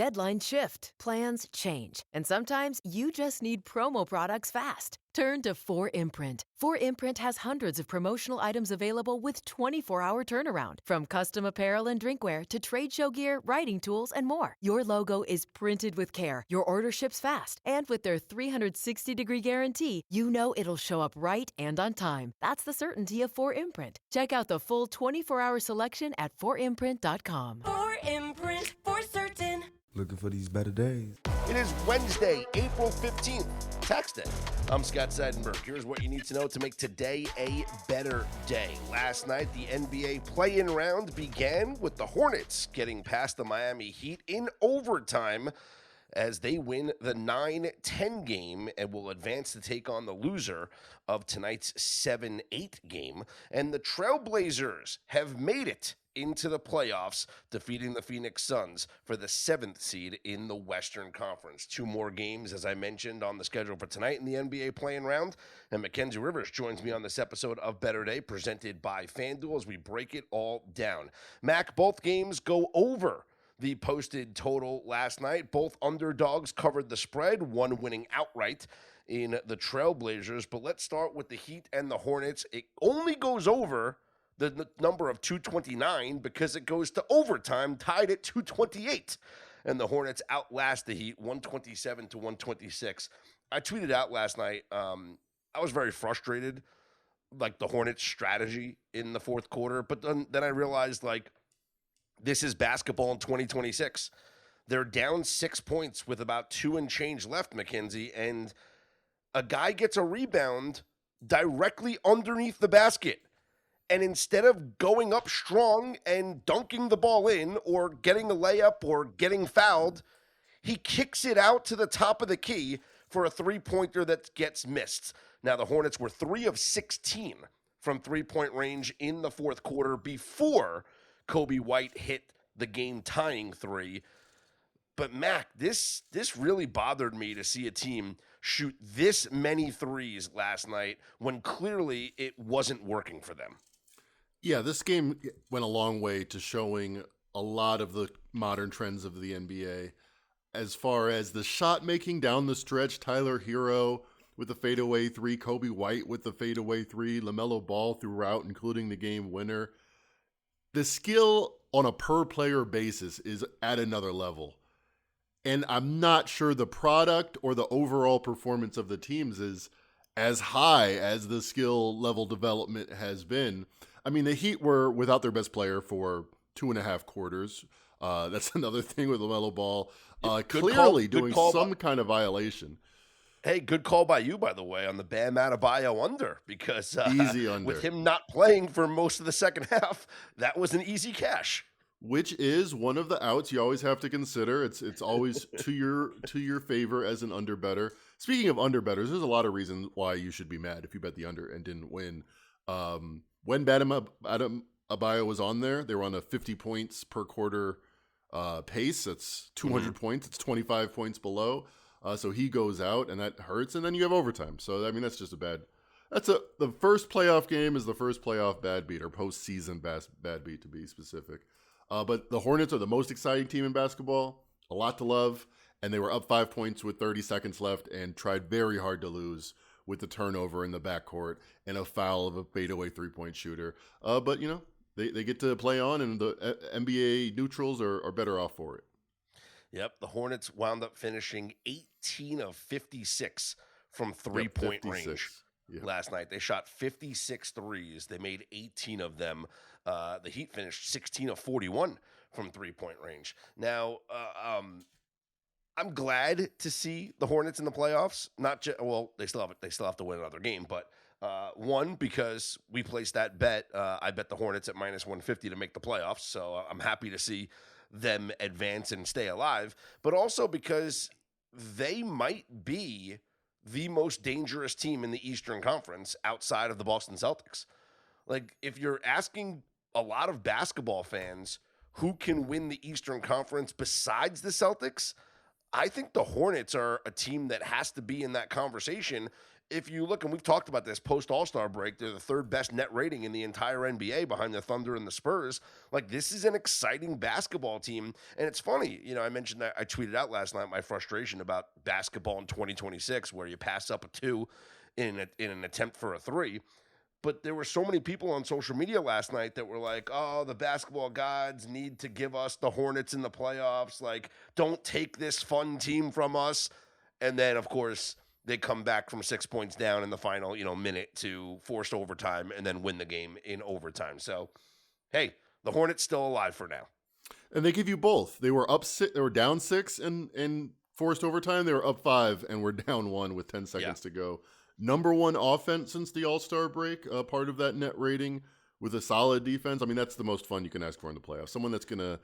deadlines shift, plans change, and sometimes you just need promo products fast. Turn to 4imprint. 4imprint has hundreds of promotional items available with 24-hour turnaround, from custom apparel and drinkware to trade show gear, writing tools, and more. Your logo is printed with care, your order ships fast, and with their 360-degree guarantee, you know it'll show up right and on time. That's the certainty of 4imprint. Check out the full 24-hour selection at 4imprint.com. 4imprint, for certain. Looking for these better days. It is Wednesday, April 15th, Tax Day. I'm Scott Seidenberg. Here's what you need to know to make today a better day. Last night, the NBA play-in round began with the Hornets getting past the Miami Heat in overtime as they win the 9-10 game and will advance to take on the loser of tonight's 7-8 game. And the Trailblazers have made it into the playoffs, defeating the Phoenix Suns for the 7th seed in the Western Conference. 2 more games, as I mentioned, on the schedule for tonight in the NBA play-in round. And Mackenzie Rivers joins me on this episode of Better Day, presented by FanDuel, as we break it all down. Mac, both games go over the posted total last night. Both underdogs covered the spread, one winning outright in the Trailblazers. But let's start with the Heat and the Hornets. It only goes over the number of 229 because it goes to overtime, tied at 228. And the Hornets outlast the Heat 127 to 126. I tweeted out last night, I was very frustrated, like the Hornets' strategy in the fourth quarter. But then I realized, like, this is basketball in 2026. They're down 6 points with about 2 and change left, Mackenzie, and a guy gets a rebound directly underneath the basket. And instead of going up strong and dunking the ball in or getting a layup or getting fouled, he kicks it out to the top of the key for a three-pointer that gets missed. Now, the Hornets were 3 of 16 from three-point range in the fourth quarter before Kobe White hit the game-tying three. But, Mac, this really bothered me to see a team shoot this many threes last night when clearly it wasn't working for them. Yeah, this game went a long way to showing a lot of the modern trends of the NBA. As far as the shot making down the stretch, Tyler Hero with the fadeaway 3, Kobe White with the fadeaway 3, LaMelo Ball throughout, including the game winner. The skill on a per player basis is at another level. And I'm not sure the product or the overall performance of the teams is as high as the skill level development has been. I mean, the Heat were without their best player for 2.5 quarters. That's another thing with LaMelo Ball. Clearly doing some kind of violation. Hey, good call by you, by the way, on the Bam Adebayo under, because easy under. With him not playing for most of the second half, that was an easy cash. Which is one of the outs you always have to consider. It's always to your favor as an under better. Speaking of under bettors, there's a lot of reasons why you should be mad if you bet the under and didn't win. When Bam Adebayo was on there, they were on a 50 points per quarter pace. That's 200 points. It's 25 points below. So he goes out, and that hurts. And then you have overtime. So, I mean, that's just the first playoff game is the first playoff bad beat, or postseason bad beat to be specific. But the Hornets are the most exciting team in basketball. A lot to love. And they were up 5 points with 30 seconds left and tried very hard to lose with the turnover in the backcourt and a foul of a fadeaway three-point shooter. But, you know, they get to play on, and the NBA neutrals are better off for it. Yep, the Hornets wound up finishing 18 of 56 from three-point range last night. They shot 56 threes. They made 18 of them. The Heat finished 16 of 41 from three-point range. Now, I'm glad to see the Hornets in the playoffs. They still have to win another game, but one, because we placed that bet. I bet the Hornets at -150 to make the playoffs, so I'm happy to see them advance and stay alive. But also because they might be the most dangerous team in the Eastern Conference outside of the Boston Celtics. Like, if you're asking a lot of basketball fans who can win the Eastern Conference besides the Celtics, I think the Hornets are a team that has to be in that conversation. if you look, and we've talked about this post All-Star break, they're the third best net rating in the entire NBA behind the Thunder and the Spurs. Like, this is an exciting basketball team. And it's funny, I mentioned that I tweeted out last night my frustration about basketball in 2026, where you pass up a 2 in an attempt for a 3. But there were so many people on social media last night that were like, oh, the basketball gods need to give us the Hornets in the playoffs. Like, don't take this fun team from us. And then, of course, they come back from 6 points down in the final, minute to forced overtime and then win the game in overtime. So, hey, the Hornets still alive for now. And they give you both. They were they were down 6 in forced overtime. They were up 5 and were down 1 with 10 seconds to go. Number 1 offense since the All-Star break, part of that net rating with a solid defense. I mean, that's the most fun you can ask for in the playoffs. Someone that's going to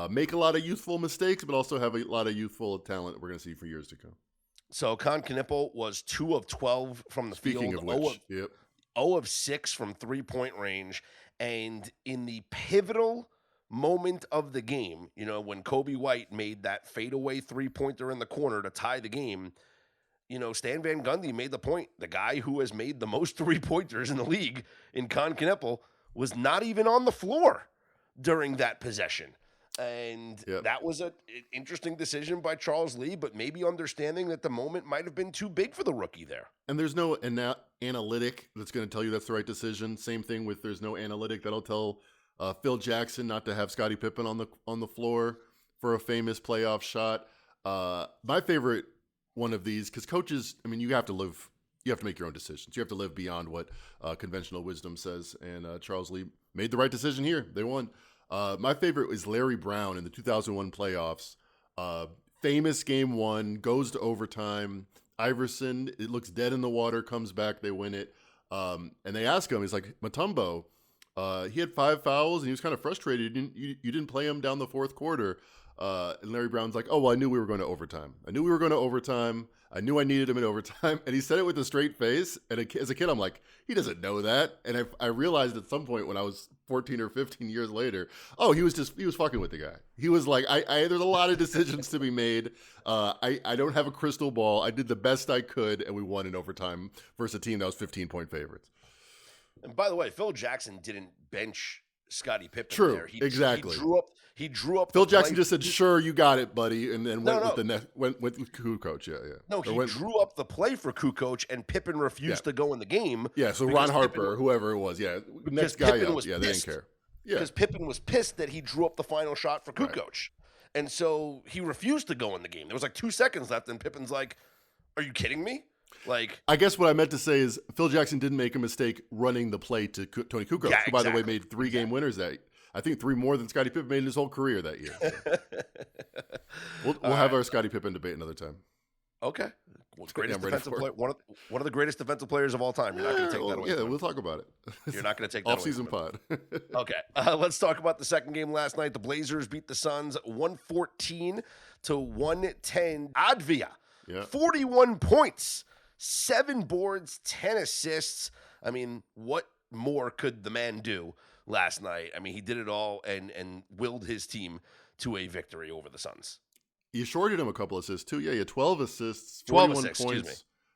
make a lot of youthful mistakes, but also have a lot of youthful talent that we're going to see for years to come. So Con Knippel was 2 of 12 from the Speaking field. of which, 0 of 6 from 3-point range. And in the pivotal moment of the game, when Kobe White made that fadeaway 3-pointer in the corner to tie the game, Stan Van Gundy made the point. The guy who has made the most 3-pointers in the league in Con Knippel was not even on the floor during that possession. And that was an interesting decision by Charles Lee, but maybe understanding that the moment might have been too big for the rookie there. And there's no analytic that's going to tell you that's the right decision. Same thing with there's no analytic that'll tell Phil Jackson not to have Scottie Pippen on the floor for a famous playoff shot. My favorite one of these, because coaches, I mean, you have to make your own decisions. You have to live beyond what conventional wisdom says. And Charles Lee made the right decision here. They won. My favorite is Larry Brown in the 2001 playoffs. Famous game 1, goes to overtime. Iverson, it looks dead in the water, comes back, they win it. And they ask him, he's like, Mutombo, he had 5 fouls and he was kind of frustrated. You didn't play him down the fourth quarter. And Larry Brown's like, oh, well, I knew we were going to overtime. I knew I needed him in overtime. And he said it with a straight face. And as a kid, I'm like, he doesn't know that. And I realized at some point when I was 14 or 15 years later, oh, he was fucking with the guy. He was like, there's a lot of decisions to be made. I don't have a crystal ball. I did the best I could. And we won in overtime versus a team that was 15-point favorites. And by the way, Phil Jackson didn't bench Scottie Pippen. True, there. exactly. He drew up. Phil Jackson just said, "Sure, you got it, buddy," and then went with Kukoc. Yeah. No, he drew up the play for Kukoc, and Pippen refused to go in the game. Yeah, so Ron Harper, or whoever it was, next guy up. Yeah, they didn't care. Yeah, because Pippen was pissed that he drew up the final shot for Kukoc, right. And so he refused to go in the game. There was like 2 seconds left, and Pippen's like, "Are you kidding me?" Like, I guess what I meant to say is Phil Jackson didn't make a mistake running the play to Tony Kukoc, who, by the way, made 3 game winners I think 3 more than Scottie Pippen made in his whole career that year. So. We'll have our Scottie Pippen debate another time. Okay. Well, greatest defensive player, one of the greatest defensive players of all time. You're not going to take that away. Yeah, we'll talk about it. You're not going to take that away. Off-season pod. Okay. Let's talk about the second game last night. The Blazers beat the Suns 114-110. Advia, 41 points, 7 boards, 10 assists. I mean, what more could the man do last night? I mean, he did it all and willed his team to a victory over the Suns. You shorted him a couple assists, too. Yeah, he had 12 assists, 41 points. Excuse me.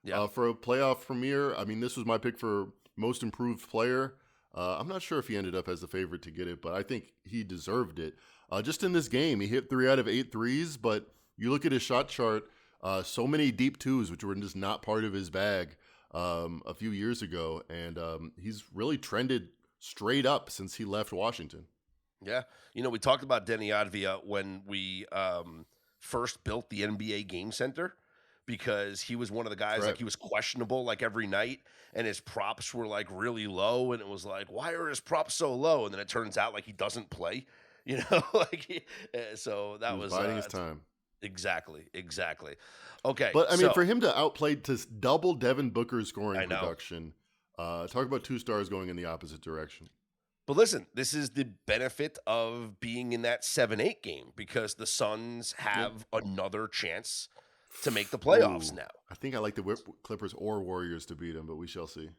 Yeah. For a playoff premiere. I mean, this was my pick for most improved player. I'm not sure if he ended up as the favorite to get it, but I think he deserved it. Just in this game, he hit 3 out of 8 threes, but you look at his shot chart, so many deep twos, which were just not part of his bag a few years ago, and he's really trended straight up since he left Washington. Yeah. We talked about Denny Advia when we first built the NBA Game Center, because he was one of the guys, like, he was questionable like every night, and his props were like really low, and it was like, why are his props so low? And then it turns out like he doesn't play, so that was biding his time. Exactly. Okay. But I mean, for him to outplay, to double Devin Booker's scoring production, talk about 2 stars going in the opposite direction. But listen, this is the benefit of being in that 7-8 game, because the Suns have another chance to make the playoffs now. I think I like the Clippers or Warriors to beat them, but we shall see.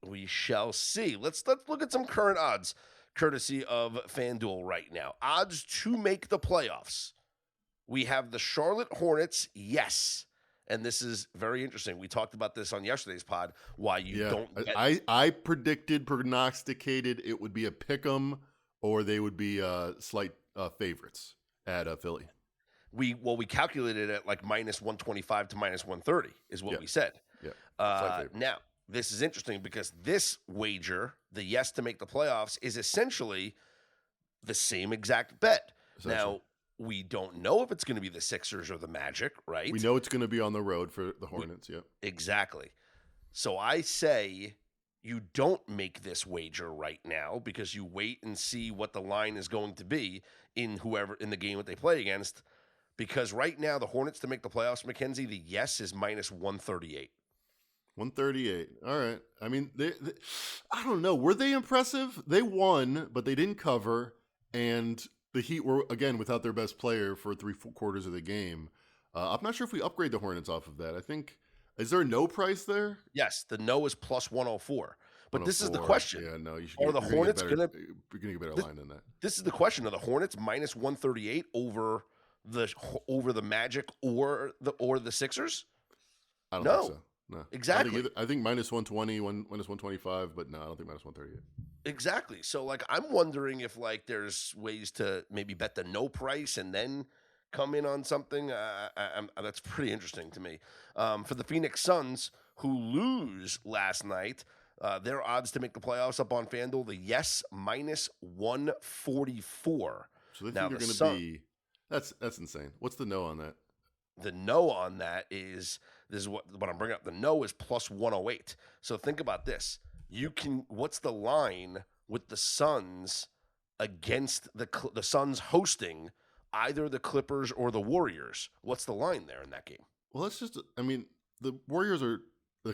We shall see. Let's look at some current odds, courtesy of FanDuel right now. Odds to make the playoffs. We have the Charlotte Hornets, yes, and this is very interesting. We talked about this on yesterday's pod. Why you don't get I prognosticated it would be a pick 'em or they would be slight favorites at Philly. We calculated it like minus 125 to minus 130 is what we said. Yeah. Now, this is interesting because this wager, the yes to make the playoffs, is essentially the same exact bet. Now, we don't know if it's going to be the Sixers or the Magic, right? We know it's going to be on the road for the Hornets, Exactly. So I say you don't make this wager right now because you wait and see what the line is going to be in the game that they play against. Because right now, the Hornets to make the playoffs, Mackenzie, the yes is minus 138. 138. All right. I mean, I don't know. Were they impressive? They won, but they didn't cover. And the Heat were, again, without their best player for 3/4 of the game. I'm not sure if we upgrade the Hornets off of that. I think, is there a no price there? Yes, the no is plus 104. But this is the question. Yeah, no, you should. Are the Hornets going to? You're going to get a better line than that. This is the question. Are the Hornets minus 138 over the Magic or the Sixers? I don't think so. No, exactly. I think minus 120, minus 125, but no, I don't think minus 138. Exactly. So, like, I'm wondering if there's ways to maybe bet the no price and then come in on something. That's pretty interesting to me. For the Phoenix Suns, who lose last night, their odds to make the playoffs up on FanDuel, the yes minus 144. So they think they're going to be. That's insane. What's the no on that? The no on that is what I'm bringing up. The no is plus 108. So think about this. What's the line with the Suns against the Suns hosting either the Clippers or the Warriors? What's the line there in that game? Well, the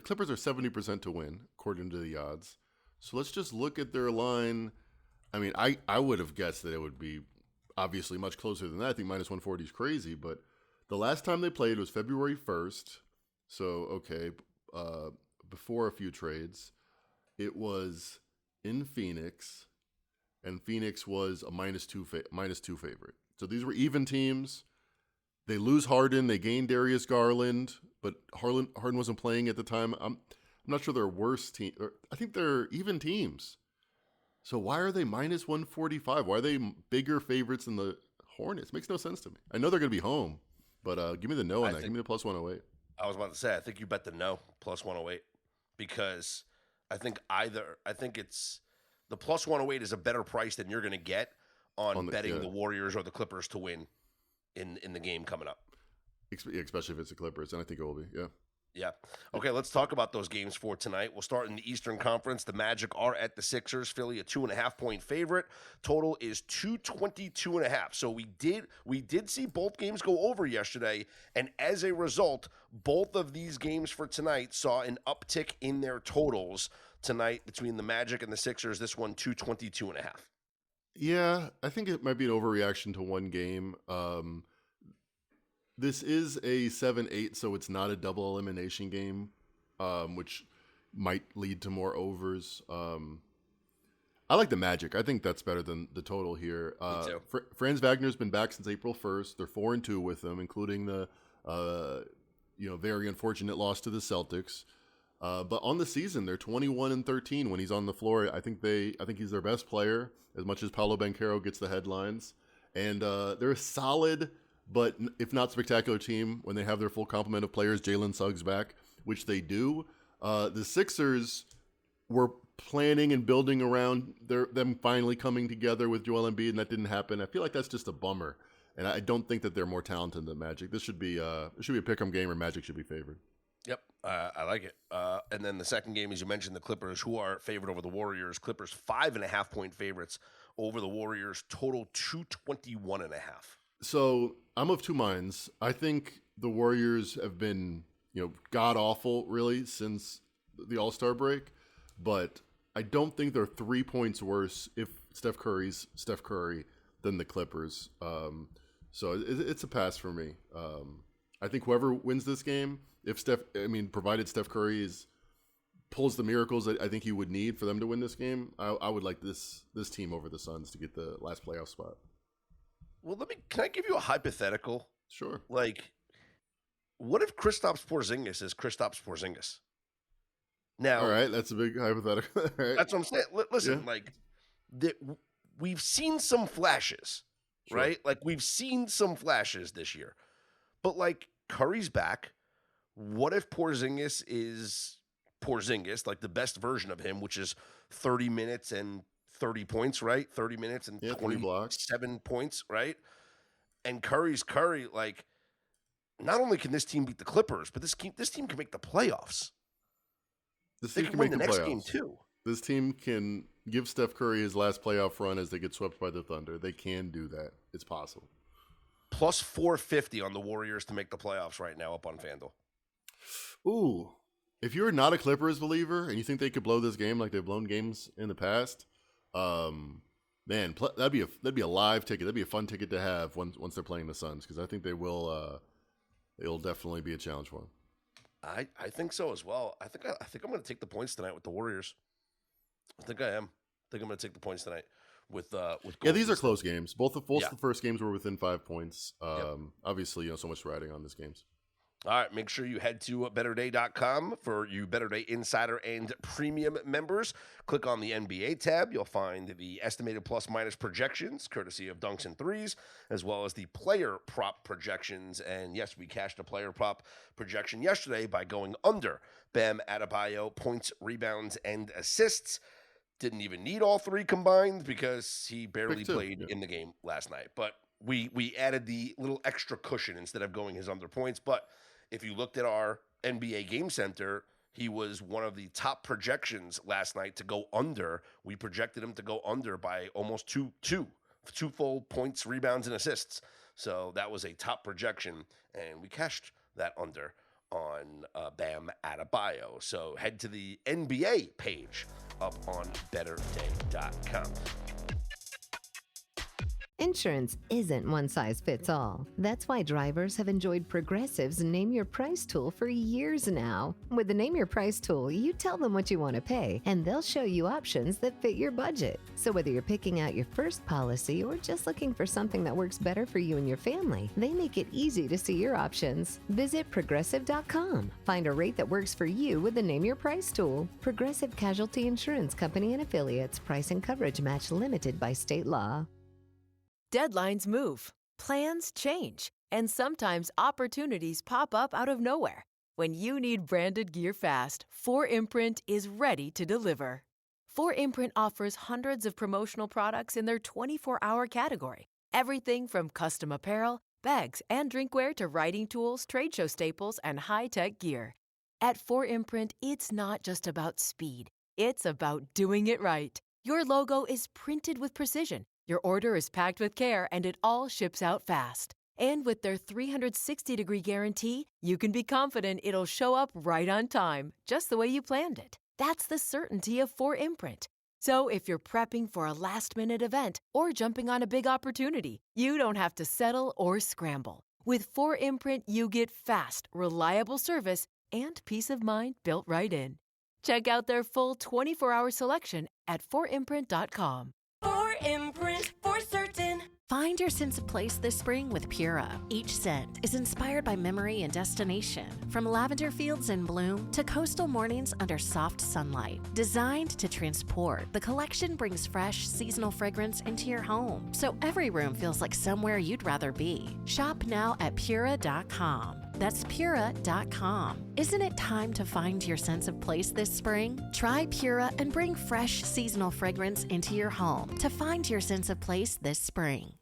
Clippers are 70% to win according to the odds. So let's just look at their line. I mean, I would have guessed that it would be obviously much closer than that. I think minus 140 is crazy, but the last time they played was February 1st. So, okay, before a few trades. It was in Phoenix, and Phoenix was a minus two favorite. So these were even teams. They lose Harden. They gain Darius Garland, but Harden wasn't playing at the time. I'm not sure they're worse team. I think they're even teams. So why are they minus 145? Why are they bigger favorites than the Hornets? Makes no sense to me. I know they're going to be home, but give me the no on that. Give me the plus 108. I was about to say, I think you bet the no plus 108 because I think it's the plus 108 is a better price than you're going to get on betting the Warriors or the Clippers to win in the game coming up. Especially if it's the Clippers, and I think it will be, yeah. Yeah. Okay, let's talk about those games for tonight. We'll start in the Eastern Conference. The Magic are at the Sixers. Philly, a 2.5-point favorite. Total is 222.5. So we did see both games go over yesterday, and as a result, both of these games for tonight saw an uptick in their totals tonight between the Magic and the Sixers. This one, 222.5. Yeah, I think it might be an overreaction to one game. This is a 7-8, so it's not a double elimination game, which might lead to more overs. I like the Magic. I think that's better than the total here. Me too. Franz Wagner's been back since April 1st. They're 4-2 with him, including the very unfortunate loss to the Celtics. But on the season, they're 21-13 when he's on the floor. I think he's their best player, as much as Paolo Banchero gets the headlines. And they're a solid, but if not spectacular team when they have their full complement of players. Jalen Suggs back, which they do. The Sixers were planning and building around them finally coming together with Joel Embiid, and that didn't happen. I feel like that's just a bummer, and I don't think that they're more talented than Magic. This should be a pick-em game, or Magic should be favored. Yep, I like it. And then the second game, as you mentioned, the Clippers, who are favored over the Warriors. Clippers 5.5-point favorites over the Warriors. Total 221.5. So I'm of two minds. I think the Warriors have been, god awful really since the All-Star break, but I don't think they're 3 points worse if Steph Curry's Steph Curry than the Clippers. So it's a pass for me. I think whoever wins this game, provided Steph Curry pulls the miracles that I think he would need for them to win this game, I would like this team over the Suns to get the last playoff spot. Well, can I give you a hypothetical? Sure. Like, what if Kristaps Porzingis is Kristaps Porzingis? Now, all right, that's a big hypothetical. All right. that's what I'm saying. Listen, like, we've seen some flashes, Sure. right? Like, we've seen some flashes this year. But, like, Curry's back. What if Porzingis is Porzingis, like the best version of him, which is 30 minutes and 30 points, right? 30 minutes and 3 blocks. 27 points, right? And Curry's Curry, like, not only can this team beat the Clippers, but this team can make the playoffs. This They team can can win make the the next playoffs. game, too. This team can give Steph Curry his last playoff run as they get swept by the Thunder. They can do that. It's possible. Plus 450 on the Warriors to make the playoffs right now up on FanDuel. Ooh, if you're not a Clippers believer and you think they could blow this game like they've blown games in the past, man, that'd be a live ticket. That'd be a fun ticket to have once they're playing the Suns, because I think they will. It'll definitely be a challenge for them. I think so as well. I think I'm going to take the points tonight with the Warriors. I think I am. I think I'm going to take the points tonight with Yeah, Golden these are State. close games. Both Yeah. the first games were within 5 points. Yep. Obviously, so much riding on these games. All right, make sure you head to betterday.com for you Better Day Insider and Premium members. Click on the NBA tab. You'll find the estimated plus-minus projections, courtesy of Dunks and Threes, as well as the player prop projections. And yes, we cashed a player prop projection yesterday by going under Bam Adebayo points, rebounds, and assists. Didn't even need all three combined because he barely Pick two, played yeah. in the game last night. But we added the little extra cushion instead of going his under points. But if you looked at our NBA Game Center, he was one of the top projections last night to go under. We projected him to go under by almost two full points, rebounds, and assists. So that was a top projection, and we cashed that under on Bam Adebayo. So head to the NBA page up on betterday.com. Insurance isn't one size fits all. That's why drivers have enjoyed Progressive's Name Your Price tool for years now. With the Name Your Price tool, you tell them what you want to pay, and they'll show you options that fit your budget. So whether you're picking out your first policy or just looking for something that works better for you and your family, they make it easy to see your options. Visit Progressive.com. Find a rate that works for you with the Name Your Price tool. Progressive Casualty Insurance Company and Affiliates. Price and coverage match limited by state law. Deadlines move, plans change, and sometimes opportunities pop up out of nowhere. When you need branded gear fast, 4imprint is ready to deliver. 4imprint offers hundreds of promotional products in their 24-hour category. Everything from custom apparel, bags, and drinkware to writing tools, trade show staples, and high-tech gear. At 4imprint, it's not just about speed. It's about doing it right. Your logo is printed with precision. Your order is packed with care, and it all ships out fast. And with their 360-degree guarantee, you can be confident it'll show up right on time, just the way you planned it. That's the certainty of 4imprint. So if you're prepping for a last-minute event or jumping on a big opportunity, you don't have to settle or scramble. With 4imprint, you get fast, reliable service and peace of mind built right in. Check out their full 24-hour selection at 4imprint.com. For imprint, for certain. Find your sense of place this spring with Pura. Each scent is inspired by memory and destination. From lavender fields in bloom to coastal mornings under soft sunlight. Designed to transport, the collection brings fresh, seasonal fragrance into your home, so every room feels like somewhere you'd rather be. Shop now at Pura.com. That's Pura.com. Isn't it time to find your sense of place this spring? Try Pura and bring fresh, seasonal fragrance into your home to find your sense of place this spring.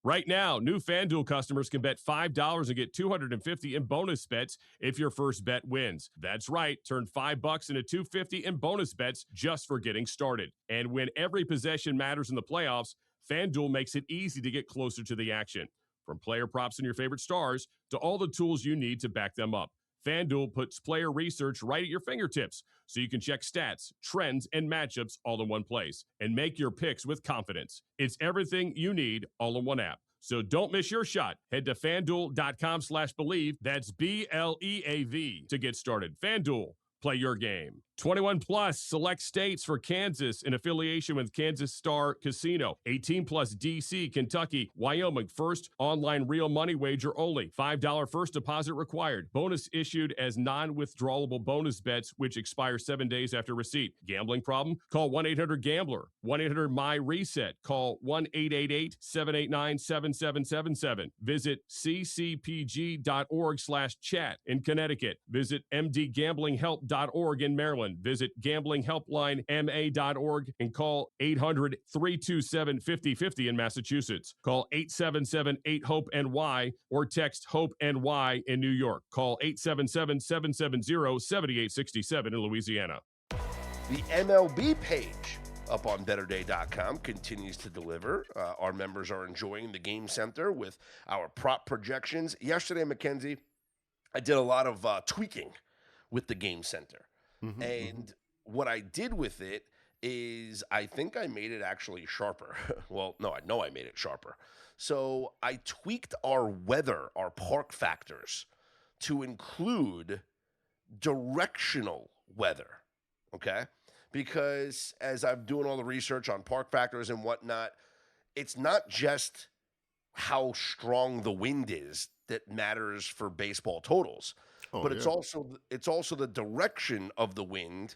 Right now, new FanDuel customers can bet $5 and get $250 in bonus bets if your first bet wins. That's right. Turn $5 into $250 in bonus bets just for getting started. And when every possession matters in the playoffs, FanDuel makes it easy to get closer to the action. From player props and your favorite stars to all the tools you need to back them up, FanDuel puts player research right at your fingertips so you can check stats, trends, and matchups all in one place and make your picks with confidence. It's everything you need all in one app. So don't miss your shot. Head to FanDuel.com/believe. That's BLEAV to get started. FanDuel, play your game. 21 plus, select states for Kansas in affiliation with Kansas Star Casino. 18 plus, DC, Kentucky, Wyoming. First online real money wager only. $5 first deposit required. Bonus issued as non-withdrawable bonus bets, which expire 7 days after receipt. Gambling problem? Call 1-800-GAMBLER. 1-800-MY-RESET. Call 1-888-789-7777. Visit ccpg.org/chat in Connecticut. Visit mdgamblinghelp.org in Maryland. Visit gamblinghelplinema.org and call 800-327-5050 in Massachusetts. Call 877-8-HOPE-NY or text HOPE-NY in New York. Call 877-770-7867 in Louisiana. The MLB page up on BetterDay.com continues to deliver. Our members are enjoying the Game Center with our prop projections. Yesterday, Mackenzie, I did a lot of tweaking with the Game Center. And what I did with it is I think I made it actually sharper. Well, no, I know I made it sharper. So I tweaked our weather, our park factors, to include directional weather, okay? Because as I'm doing all the research on park factors and whatnot, it's not just how strong the wind is that matters for baseball totals. But it's also the direction of the wind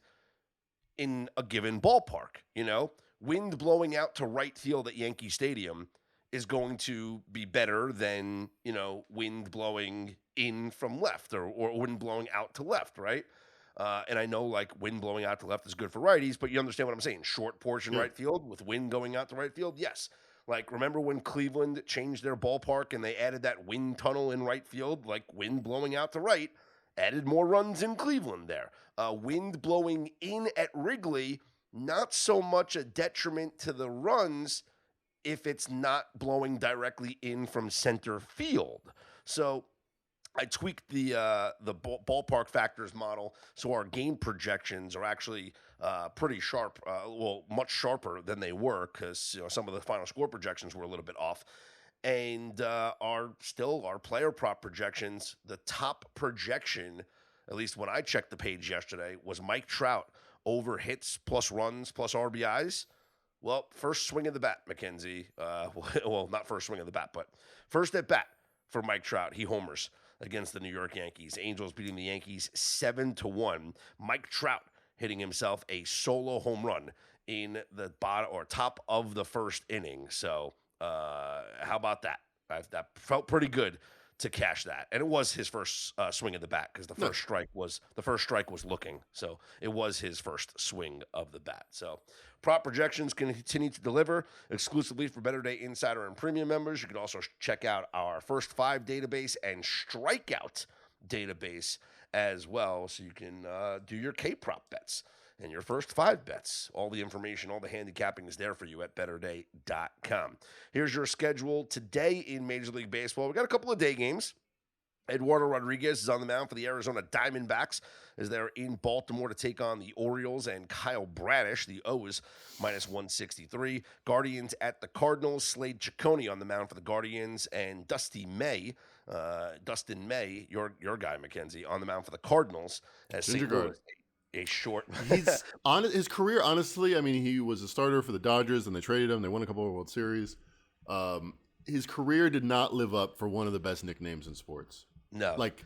in a given ballpark. You know, wind blowing out to right field at Yankee Stadium is going to be better than, you know, wind blowing in from left or wind blowing out to left, right? And I know like wind blowing out to left is good for righties, but you understand what I'm saying. Short portion right field with wind going out to right field. Yes. Like, remember when Cleveland changed their ballpark and they added that wind tunnel in right field, like wind blowing out to right, added more runs in Cleveland there. Wind blowing in at Wrigley, not so much a detriment to the runs if it's not blowing directly in from center field. So I tweaked the ballpark factors model, so our game projections are actually pretty sharp, much sharper than they were because, you know, some of the final score projections were a little bit off. And our player prop projections, the top projection, at least when I checked the page yesterday, was Mike Trout over hits plus runs plus RBIs. Well, first swing of the bat, Mackenzie. Well, not first swing of the bat, but first at bat for Mike Trout. He homers against the New York Yankees. Angels beating the Yankees 7-1. Mike Trout hitting himself a solo home run in the bottom or top of the first inning. So how about that? That felt pretty good to cash that, and it was his first swing of the bat because the first strike was looking. So it was his first swing of the bat. So prop projections can continue to deliver exclusively for Better Day Insider and Premium members. You can also check out our First Five database and Strikeout database as well, so you can do your K-prop bets and your First Five bets. All the information, all the handicapping is there for you at BetterDay.com. Here's your schedule today in Major League Baseball. We got a couple of day games. Eduardo Rodriguez is on the mound for the Arizona Diamondbacks as they're in Baltimore to take on the Orioles, and Kyle Bradish, the O's, -163. Guardians at the Cardinals. Slade Ciccone on the mound for the Guardians, and Dustin May, your guy, Mackenzie, on the mound for the Cardinals as St. Louis. A short. He's on his career. Honestly, I mean, he was a starter for the Dodgers, and they traded him. They won a couple of World Series. His career did not live up for one of the best nicknames in sports. No, like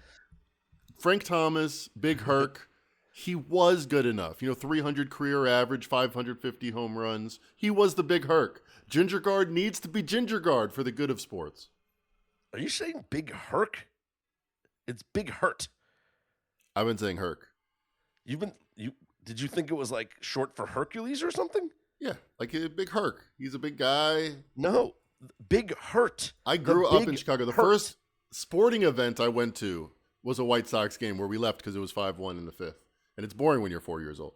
Frank Thomas, Big Herc. He was good enough. 300 career average, 550 home runs. He was the Big Herc. Ginger Guard needs to be Ginger Guard for the good of sports. Are you saying Big Herc? It's Big Hurt. I've been saying Herc. Did you think it was like short for Hercules or something? Yeah, like a Big Herc. He's a big guy. No, Big Hurt. I grew up in Chicago. The first sporting event I went to was a White Sox game where we left because it was 5-1 in the fifth. And it's boring when you're 4 years old.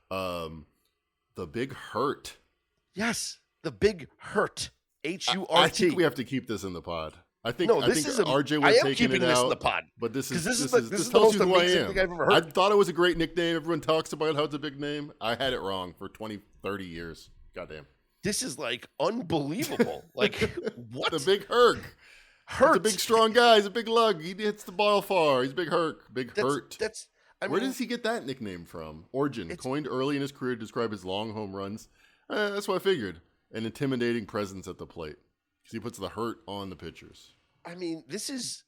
The Big Hurt. Yes, the Big Hurt. H-U-R-T. I think we have to keep this in the pod. I think RJ was taking it out. In the pod. But this tells the you most who I amazing am. thing I've ever heard. I thought it was a great nickname. Everyone talks about how it's a big name. I had it wrong for 20, 30 years. Goddamn. This is like unbelievable. Like what? The Big Herc. Hurt. He's a big strong guy. He's a big lug. He hits the ball far. He's Big Herc. Hurt. Where does he get that nickname from? Origin, coined early in his career to describe his long home runs. That's what I figured. An intimidating presence at the plate. Because he puts the hurt on the pitchers. I mean, this is,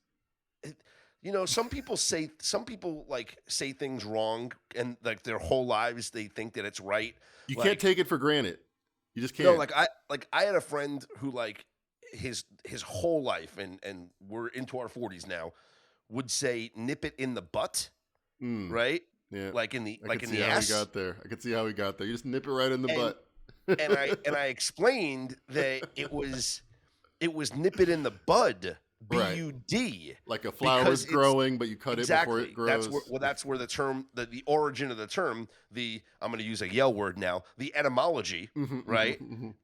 some people say things wrong, and like their whole lives they think that it's right. You can't take it for granted. You just can't. No, I had a friend who his whole life, and we're into our 40s now, would say nip it in the butt, right? Yeah. Like in the I could see how ass. He got there. I could see how he got there. You just nip it right in the butt. and I explained that it was nip it in the bud, B-U-D. Like a flower's growing, but you cut it before it grows. That's where the term, the origin of the term, I'm going to use a Yale word now, the etymology, right,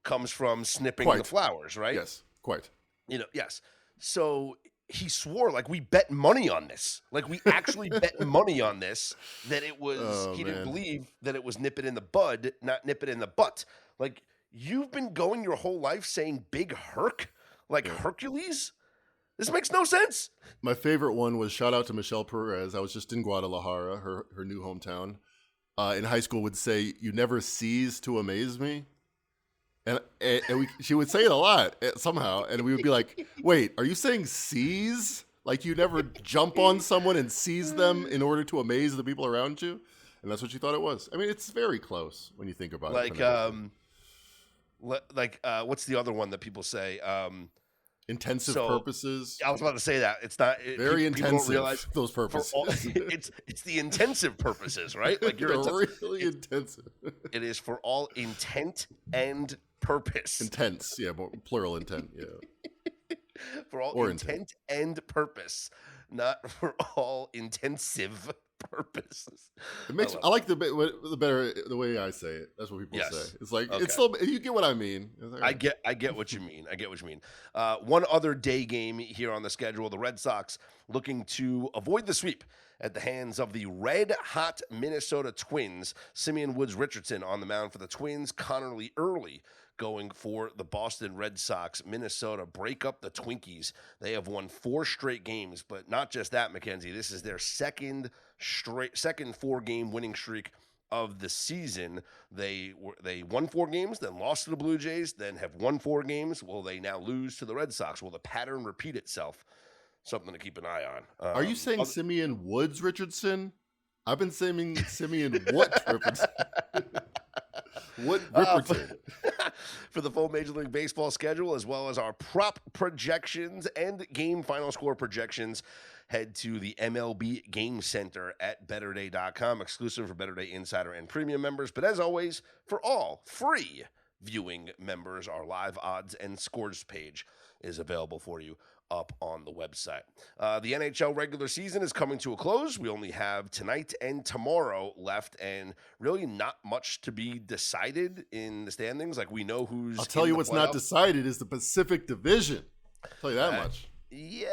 comes from snipping the flowers, right? Yes, quite. Yes. So he swore, we bet money on this. We actually bet money on this, that it was, he didn't believe that it was nip it in the bud, not nip it in the butt. You've been going your whole life saying big Herc, Hercules? This makes no sense. My favorite one was shout out to Michelle Perez. I was just in Guadalajara, her new hometown. In high school would say, "You never cease to amaze me." And she would say it a lot somehow. And we would be like, wait, are you saying seize? Like you never jump on someone and seize them in order to amaze the people around you? And that's what you thought it was. I mean, it's very close when you think about it. What's the other one that people say? Intensive purposes. I was about to say that. It's not very intensive. Don't realize those purposes. It's the intensive purposes, right? You're really intensive. It is for all intent and purpose. Intense, yeah, plural intent, yeah. For all intent and purpose, not for all intensive purposes. It makes I like the way I say it. That's what people say. It's it's still, you get what I mean. I get what you mean. One other day game here on the schedule: the Red Sox looking to avoid the sweep at the hands of the red-hot Minnesota Twins. Simeon Woods-Richardson on the mound for the Twins. Connerly Early going for the Boston Red Sox. Minnesota break up the Twinkies. They have won 4 straight games, but not just that, Mackenzie. This is their second 4-game winning streak of the season. They won 4 games, then lost to the Blue Jays, then have won 4 games. Will they now lose to the Red Sox? Will the pattern repeat itself? Something to keep an eye on. Are you saying Simeon Woods-Richardson? I've been saying Simeon Richardson. For the full Major League Baseball schedule, as well as our prop projections and game final score projections, head to the MLB Game Center at BetterDay.com, exclusive for Better Day Insider and Premium members. But as always, for all free viewing members, our live odds and scores page is available for you up on the website. The NHL regular season is coming to a close. We only have tonight and tomorrow left, and really not much to be decided in the standings. We know who's. I'll tell you what's not decided is the Pacific Division. I'll tell you that much. Yeah.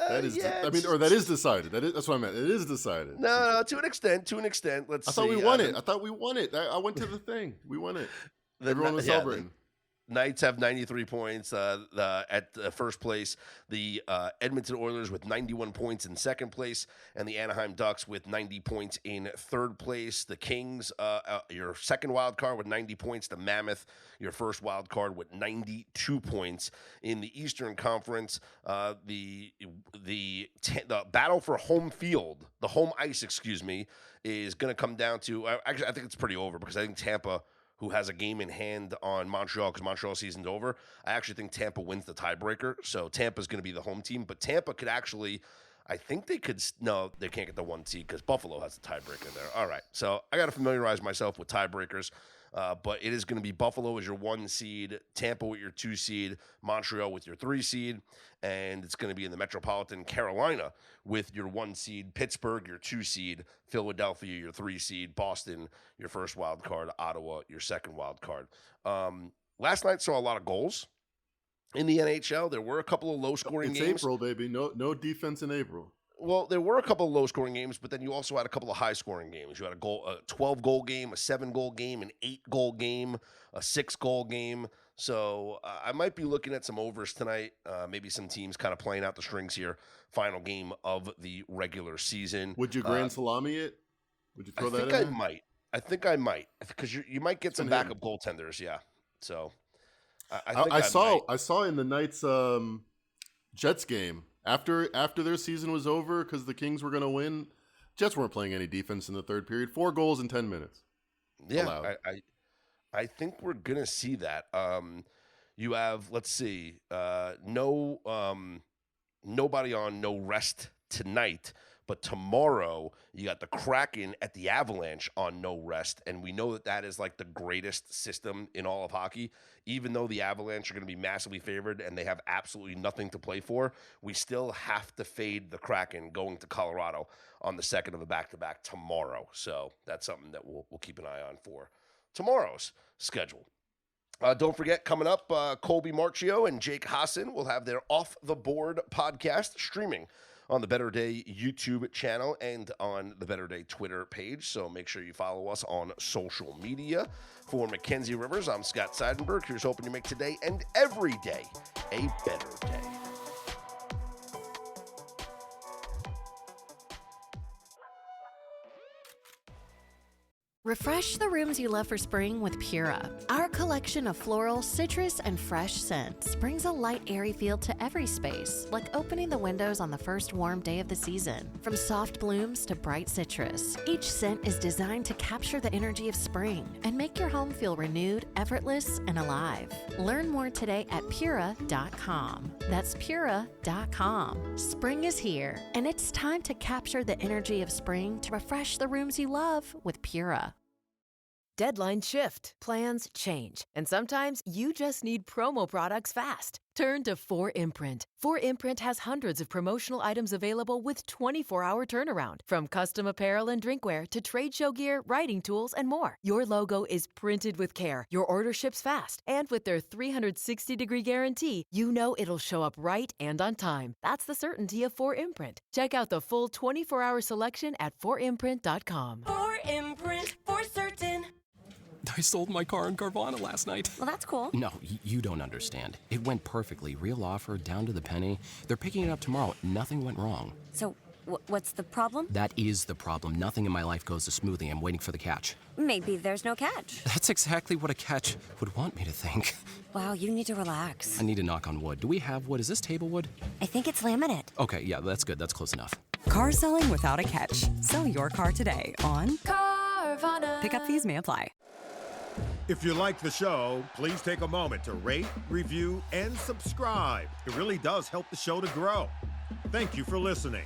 That is. That is decided. That's what I meant. It is decided. No, to an extent. Let's. I thought we won it. I went to the thing. We won it. Everyone was celebrating. Knights have 93 points at the first place. The Edmonton Oilers with 91 points in second place, and the Anaheim Ducks with 90 points in third place. The Kings, your second wild card with 90 points. The Mammoth, your first wild card with 92 points. In the Eastern Conference, the battle for home field, the home ice, is going to come down to. Actually, I think it's pretty over because I think Tampa, who has a game in hand on Montreal because Montreal season's over, I actually think Tampa wins the tiebreaker. So Tampa's going to be the home team. But Tampa could actually, I think they could, no, they can't get the 1 seed because Buffalo has the tiebreaker there. All right. So I got to familiarize myself with tiebreakers. But it is going to be Buffalo as your 1 seed, Tampa with your 2 seed, Montreal with your 3 seed, and it's going to be in the Metropolitan Carolina with your 1 seed, Pittsburgh your 2 seed, Philadelphia your 3 seed, Boston your first wild card, Ottawa your second wild card. Last night saw a lot of goals in the NHL. There were a couple of low-scoring games. It's April, baby. No defense in April. Well, there were a couple of low-scoring games, but then you also had a couple of high-scoring games. You had a 12-goal game, a 7-goal game, an 8-goal game, a 6-goal game. So I might be looking at some overs tonight. Maybe some teams kind of playing out the strings here. Final game of the regular season. Would you grand salami it? Would you throw I that in think I there? might. I think I might because you might get some been hitting. backup goaltenders. Yeah. So I I, think I I saw might. I saw in the Knights Jets game after their season was over because the Kings were going to win. Jets weren't playing any defense in the third period. 4 goals in 10 minutes. Yeah, allowed. I think we're gonna see that. You have, let's see, nobody on no rest tonight, but tomorrow you got the Kraken at the Avalanche on no rest, and we know that is like the greatest system in all of hockey. Even though the Avalanche are going to be massively favored and they have absolutely nothing to play for, we still have to fade the Kraken going to Colorado on the second of a back-to-back tomorrow. So that's something that we'll keep an eye on for tomorrow's schedule. Don't forget, coming up, Colby Marchio and Jake Hassan will have their Off the Board podcast streaming on the Better Day YouTube channel and on the Better Day Twitter page. So make sure you follow us on social media. For Mackenzie Rivers, I'm Scott Seidenberg. Here's hoping you make today and every day a better day. Refresh the rooms you love for spring with Pura. Our collection of floral, citrus, and fresh scents brings a light, airy feel to every space, like opening the windows on the first warm day of the season. From soft blooms to bright citrus, each scent is designed to capture the energy of spring and make your home feel renewed, effortless, and alive. Learn more today at Pura.com. That's Pura.com. Spring is here, and it's time to capture the energy of spring to refresh the rooms you love with Pura. Deadlines shift, plans change, and sometimes you just need promo products fast. Turn to 4imprint. 4imprint has hundreds of promotional items available with 24-hour turnaround, from custom apparel and drinkware to trade show gear, writing tools, and more. Your logo is printed with care, your order ships fast, and with their 360-degree guarantee, you know it'll show up right and on time. That's the certainty of 4imprint. Check out the full 24-hour selection at 4imprint.com. 4imprint, for certain. I sold my car in Carvana last night. Well, that's cool. No, you don't understand. It went perfectly. Real offer, down to the penny. They're picking it up tomorrow. Nothing went wrong. So, what's the problem? That is the problem. Nothing in my life goes as smoothly. I'm waiting for the catch. Maybe there's no catch. That's exactly what a catch would want me to think. Wow, you need to relax. I need to knock on wood. Do we have wood? Is this table wood? I think it's laminate. Okay, yeah, that's good. That's close enough. Car selling without a catch. Sell your car today on Carvana. Pickup fees may apply. If you like the show, please take a moment to rate, review, and subscribe. It really does help the show to grow. Thank you for listening.